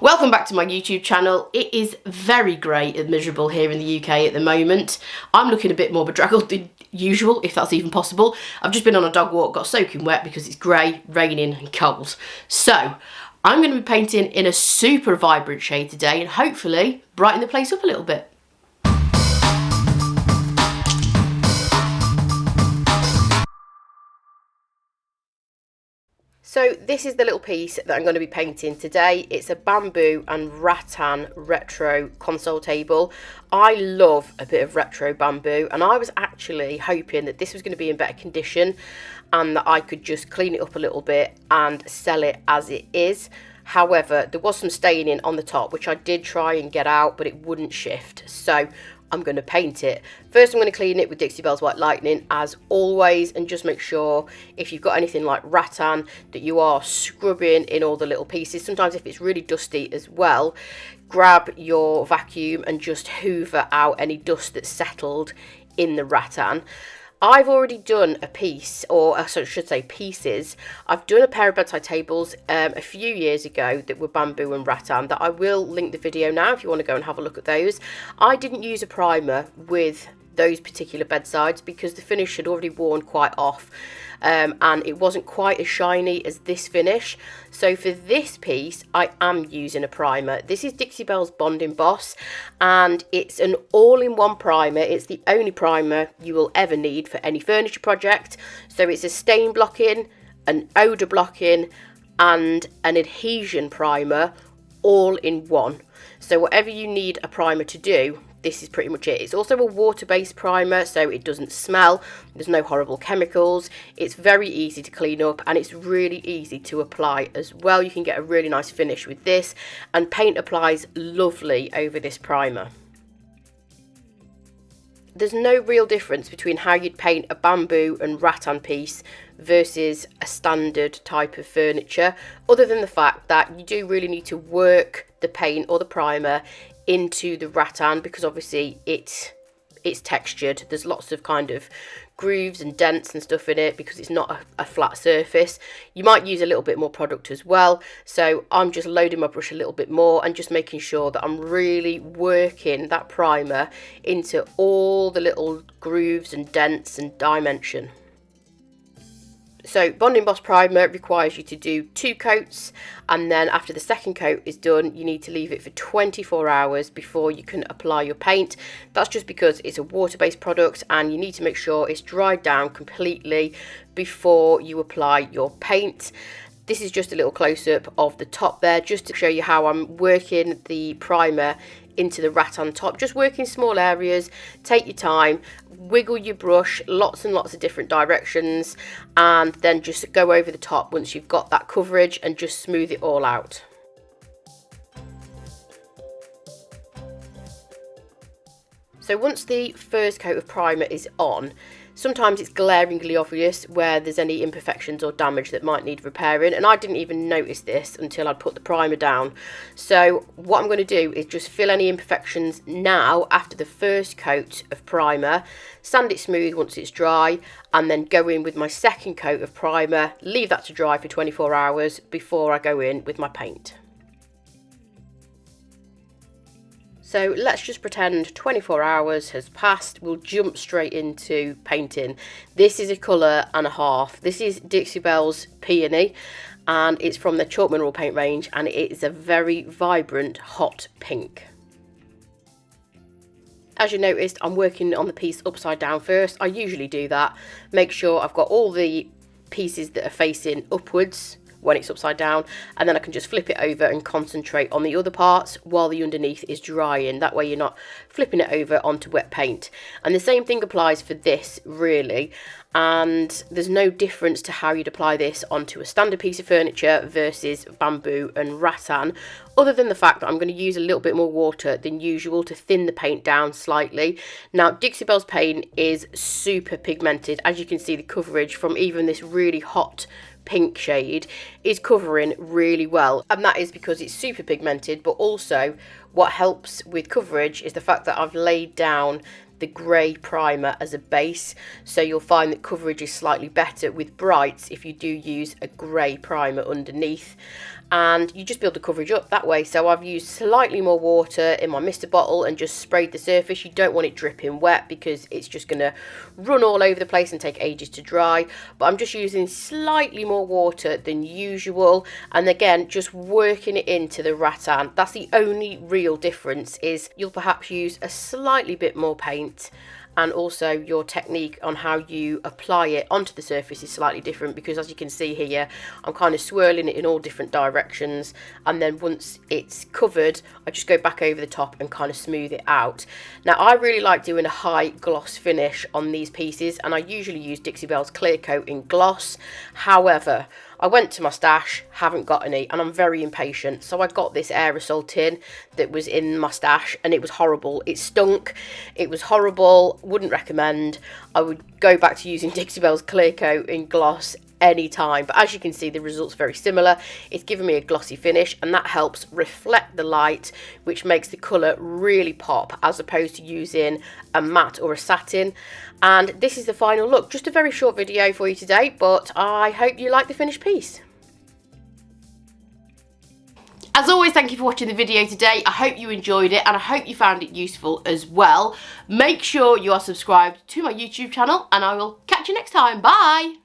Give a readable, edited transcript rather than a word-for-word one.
Welcome back to my YouTube channel. It is very grey and miserable here in the UK at the moment. I'm looking a bit more bedraggled than usual, if that's even possible. I've just been on a dog walk, got soaking wet because it's grey, raining and cold. So I'm going to be painting in a super vibrant shade today and hopefully brighten the place up a little bit. So this is the little piece that I'm going to be painting today. It's a bamboo and rattan retro console table. I love a bit of retro bamboo, and I was actually hoping that this was going to be in better condition and that I could just clean it up a little bit and sell it as it is. However, there was some staining on the top which I did try and get out, but it wouldn't shift, so I'm going to paint it. First I'm going to clean it with Dixie Belle's White Lightning as always, and just make sure if you've got anything like rattan that you are scrubbing in all the little pieces. Sometimes if it's really dusty as well, grab your vacuum and just hoover out any dust that's settled in the rattan. I've already done a piece, or I should say pieces. I've done a pair of bedside tables a few years ago that were bamboo and rattan that I will link the video now if you want to go and have a look at those. I didn't use a primer with those particular bedsides because the finish had already worn quite off, and it wasn't quite as shiny as this finish. So for this piece I am using a primer. This is Dixie Belle's Bond Emboss, and it's an all-in-one primer. It's the only primer you will ever need for any furniture project. So it's a stain blocking, an odour blocking and an adhesion primer all in one. So whatever you need a primer to do, this is pretty much it. It's also a water-based primer, so it doesn't smell, there's no horrible chemicals, it's very easy to clean up, and it's really easy to apply as well. You can get a really nice finish with this, and paint applies lovely over this primer. There's no real difference between how you'd paint a bamboo and rattan piece versus a standard type of furniture, other than the fact that you do really need to work the paint or the primer into the rattan, because obviously it's textured. There's lots of kind of grooves and dents and stuff in it because it's not a flat surface. You might use a little bit more product as well, so I'm just loading my brush a little bit more and just making sure that I'm really working that primer into all the little grooves and dents and dimension. So Bond Emboss primer requires you to do 2 coats, and then after the second coat is done you need to leave it for 24 hours before you can apply your paint. That's just because it's a water-based product and you need to make sure it's dried down completely before you apply your paint. This is just a little close-up of the top there, just to show you how I'm working the primer into the rattan top. Just work in small areas, take your time, wiggle your brush lots and lots of different directions, and then just go over the top once you've got that coverage and just smooth it all out. So once the first coat of primer is on, sometimes it's glaringly obvious where there's any imperfections or damage that might need repairing, and I didn't even notice this until I'd put the primer down. So what I'm going to do is just fill any imperfections now after the first coat of primer, sand it smooth once it's dry, and then go in with my second coat of primer, leave that to dry for 24 hours before I go in with my paint. So let's just pretend 24 hours has passed. We'll jump straight into painting. This is a colour and a half. This is Dixie Belle's Peony, and it's from the chalk mineral paint range, and it is a very vibrant hot pink. As you noticed, I'm working on the piece upside down first. I usually do that. Make sure I've got all the pieces that are facing upwards when it's upside down, and then I can just flip it over and concentrate on the other parts while the underneath is drying. That way you're not flipping it over onto wet paint. And the same thing applies for this really, and there's no difference to how you'd apply this onto a standard piece of furniture versus bamboo and rattan, other than the fact that I'm going to use a little bit more water than usual to thin the paint down slightly. Now Dixie Belle's paint is super pigmented. As you can see, the coverage from even this really hot pink shade is covering really well, and that is because it's super pigmented, but also what helps with coverage is the fact that I've laid down the grey primer as a base, so you'll find that coverage is slightly better with brights if you do use a grey primer underneath. and you just build the coverage up that way. So I've used slightly more water in my mister bottle and just sprayed the surface. You don't want it dripping wet because it's just going to run all over the place and take ages to dry, but I'm just using slightly more water than usual, and again just working it into the rattan. That's the only real difference, is you'll perhaps use a slightly bit more paint, and also your technique on how you apply it onto the surface is slightly different, because as you can see here, I'm kind of swirling it in all different directions, and then once it's covered I just go back over the top and kind of smooth it out. Now I really like doing a high gloss finish on these pieces, and I usually use Dixie Belle's clear coat in gloss. However, I went to my stash, haven't got any, and I'm very impatient, so I got this aerosol tin that was in my stash, and it was horrible. It stunk, it was horrible, wouldn't recommend. I would go back to using Dixie Belle's clear coat in gloss anytime, but as you can see the results very similar. It's given me a glossy finish, and that helps reflect the light, which makes the colour really pop, as opposed to using a matte or a satin. And this is the final look. Just a very short video for you today, but I hope you like the finished piece. As always, thank you for watching the video today. I hope you enjoyed it, and I hope you found it useful as well. Make sure you are subscribed to my YouTube channel, and I will catch you next time. Bye!